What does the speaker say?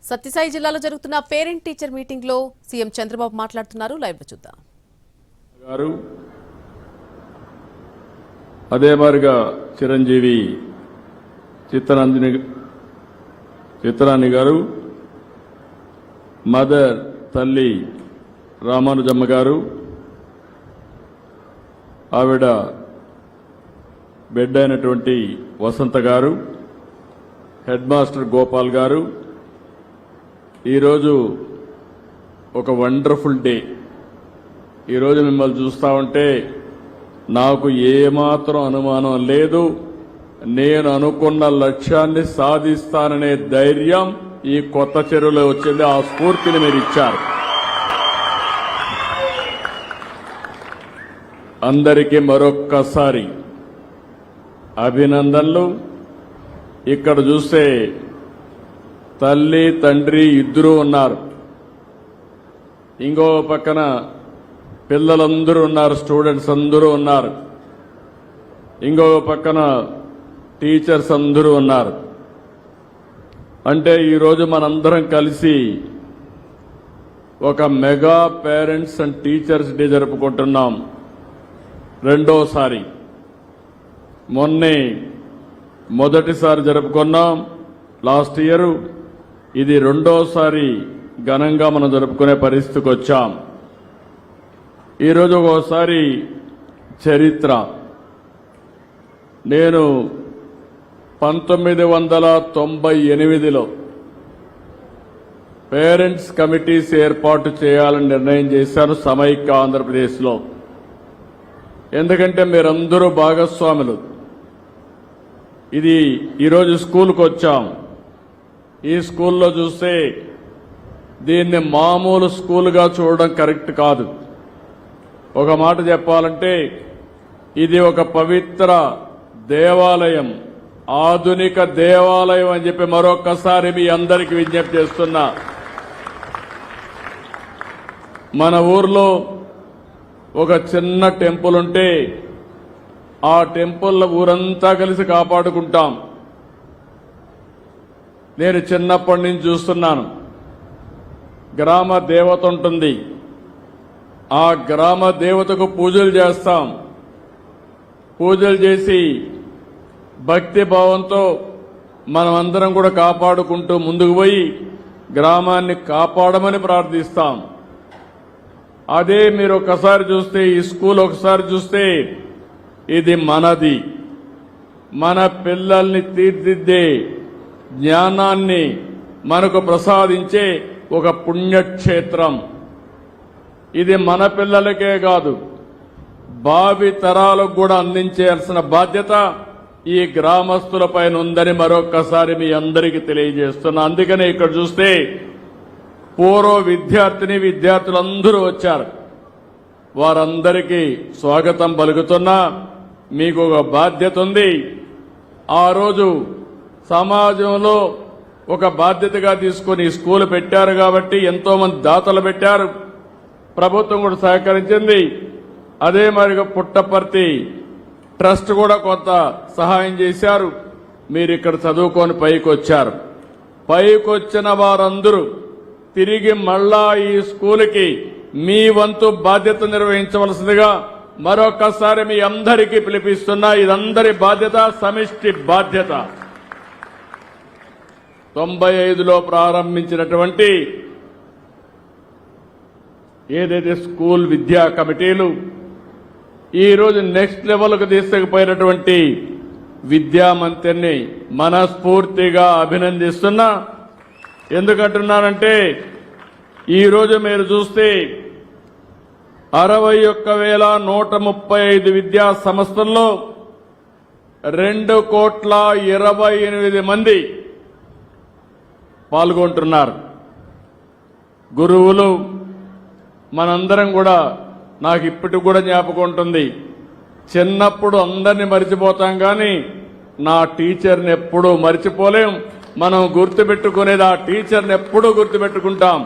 సత్యసాయి జిల్లాలో జరుగుతున్న parent teacher meeting లో సీఎం చంద్రబాబు మాట్లాడుతున్నారు. లైవ్ లో చూద్దాం. అదే మారిగా చిరంజీవి చిత్తరాణి గారు, మదర్ తల్లి రామానుజమ్మ గారు, ఆవిడ బిడ్డ అయినటువంటి వసంత గారు, హెడ్ మాస్టర్ గోపాల్ గారు, ఈరోజు ఒక వండర్ఫుల్ డే. ఈరోజు మిమ్మల్ని చూస్తా ఉంటే నాకు ఏమాత్రం అనుమానం లేదు, నేను అనుకున్న లక్ష్యాన్ని సాధిస్తాననే ధైర్యం ఈ కొత్త చెరువులో వచ్చింది. ఆ స్ఫూర్తిని మీరు ఇచ్చారు. అందరికీ మరొక్కసారి అభినందనలు. ఇక్కడ చూస్తే తల్లి తండ్రి ఇద్దరూ ఉన్నారు, ఇంకో పక్కన పిల్లలందరూ ఉన్నారు, స్టూడెంట్స్ అందరూ ఉన్నారు, ఇంకో పక్కన టీచర్స్ అందరూ ఉన్నారు. అంటే ఈరోజు మనందరం కలిసి ఒక mega parents and teachers day జరుపుకుంటున్నాం. రెండోసారి, మొన్నే మొదటిసారి జరుపుకున్నాం లాస్ట్ ఇయర్. ఇది రెండోసారి ఘనంగా మనం జరుపుకునే పరిస్థితికి వచ్చాం. ఈరోజు ఒకసారి చరిత్ర. నేను 1998లో పేరెంట్స్ కమిటీస్ ఏర్పాటు చేయాలని నిర్ణయం చేశాను సమైక్య ఆంధ్రప్రదేశ్లో. ఎందుకంటే మీరందరూ భాగస్వాములు. ఇది ఈరోజు స్కూల్కి వచ్చాం. ఈ స్కూల్లో చూస్తే దీన్ని మామూలు స్కూల్గా చూడడం కరెక్ట్ కాదు. ఒక మాట చెప్పాలంటే ఇది ఒక పవిత్ర దేవాలయం, ఆధునిక దేవాలయం అని చెప్పి మరొకసారి మీ అందరికీ విజ్ఞప్తి చేస్తున్నా. మన ఊర్లో ఒక చిన్న టెంపుల్ ఉంటే ఆ టెంపుల్ ఊరంతా కలిసి కాపాడుకుంటాం. నేను చిన్నప్పటి నుంచి చూస్తున్నాను. గ్రామ దేవత ఉంటుంది, ఆ గ్రామ దేవతకు పూజలు చేస్తాం. పూజలు చేసి భక్తి భావంతో మనమందరం కూడా కాపాడుకుంటూ ముందుకు పోయి గ్రామాన్ని కాపాడమని ప్రార్థిస్తాం. అదే మీరు ఒకసారి చూస్తే, ఈ స్కూల్ ఒకసారి చూస్తే, ఇది మనది. మన పిల్లల్ని తీర్చిదిద్దే జ్ఞానాన్ని మనకు ప్రసాదించే ఒక పుణ్యక్షేత్రం. ఇది మన పిల్లలకే కాదు, భావి తరాలకు కూడా అందించాల్సిన బాధ్యత ఈ గ్రామస్తులపైన ఉందని మరొక్కసారి మీ అందరికీ తెలియజేస్తున్నా. అందుకనే ఇక్కడ చూస్తే పూర్వ విద్యార్థులందరూ వచ్చారు. వారందరికీ స్వాగతం పలుకుతున్నా. మీకు ఒక బాధ్యత ఉంది. ఆ రోజు సమాజంలో ఒక బాధ్యతగా తీసుకుని స్కూల్ పెట్టారు కాబట్టి ఎంతో మంది దాతలు పెట్టారు, ప్రభుత్వం కూడా సహకరించింది. అదే మరిగా పుట్టపర్తి ట్రస్ట్ కూడా కొంత సహాయం చేశారు. మీరు ఇక్కడ చదువుకొని పైకి వచ్చారు. పైకి వచ్చిన వారందరూ తిరిగి మళ్ళా ఈ స్కూల్కి మీ వంతు బాధ్యత నిర్వహించవలసిందిగా మరొకసారి మీ అందరికీ పిలిపిస్తున్నా. ఇదందరి బాధ్యత, సమిష్టి బాధ్యత. 95లో ప్రారంభించినటువంటి ఏదైతే స్కూల్ విద్యా కమిటీలు ఈరోజు నెక్స్ట్ లెవెల్కు తీసుకుపోయినటువంటి విద్యా మంత్రిని మనస్ఫూర్తిగా అభినందిస్తున్నా. ఎందుకంటున్నానంటే ఈరోజు మీరు చూస్తే 61,135 విద్యా సంస్థల్లో 2,28 మంది పాల్గొంటున్నారు. గురువులు మనందరం కూడా, నాకు ఇప్పటికి కూడా జ్ఞాపకం ఉంటుంది, చిన్నప్పుడు అందరినీ మర్చిపోతాం కానీ నా టీచర్ని ఎప్పుడూ మర్చిపోలేం. మనం గుర్తుపెట్టుకునేది ఆ టీచర్ని ఎప్పుడూ గుర్తుపెట్టుకుంటాం.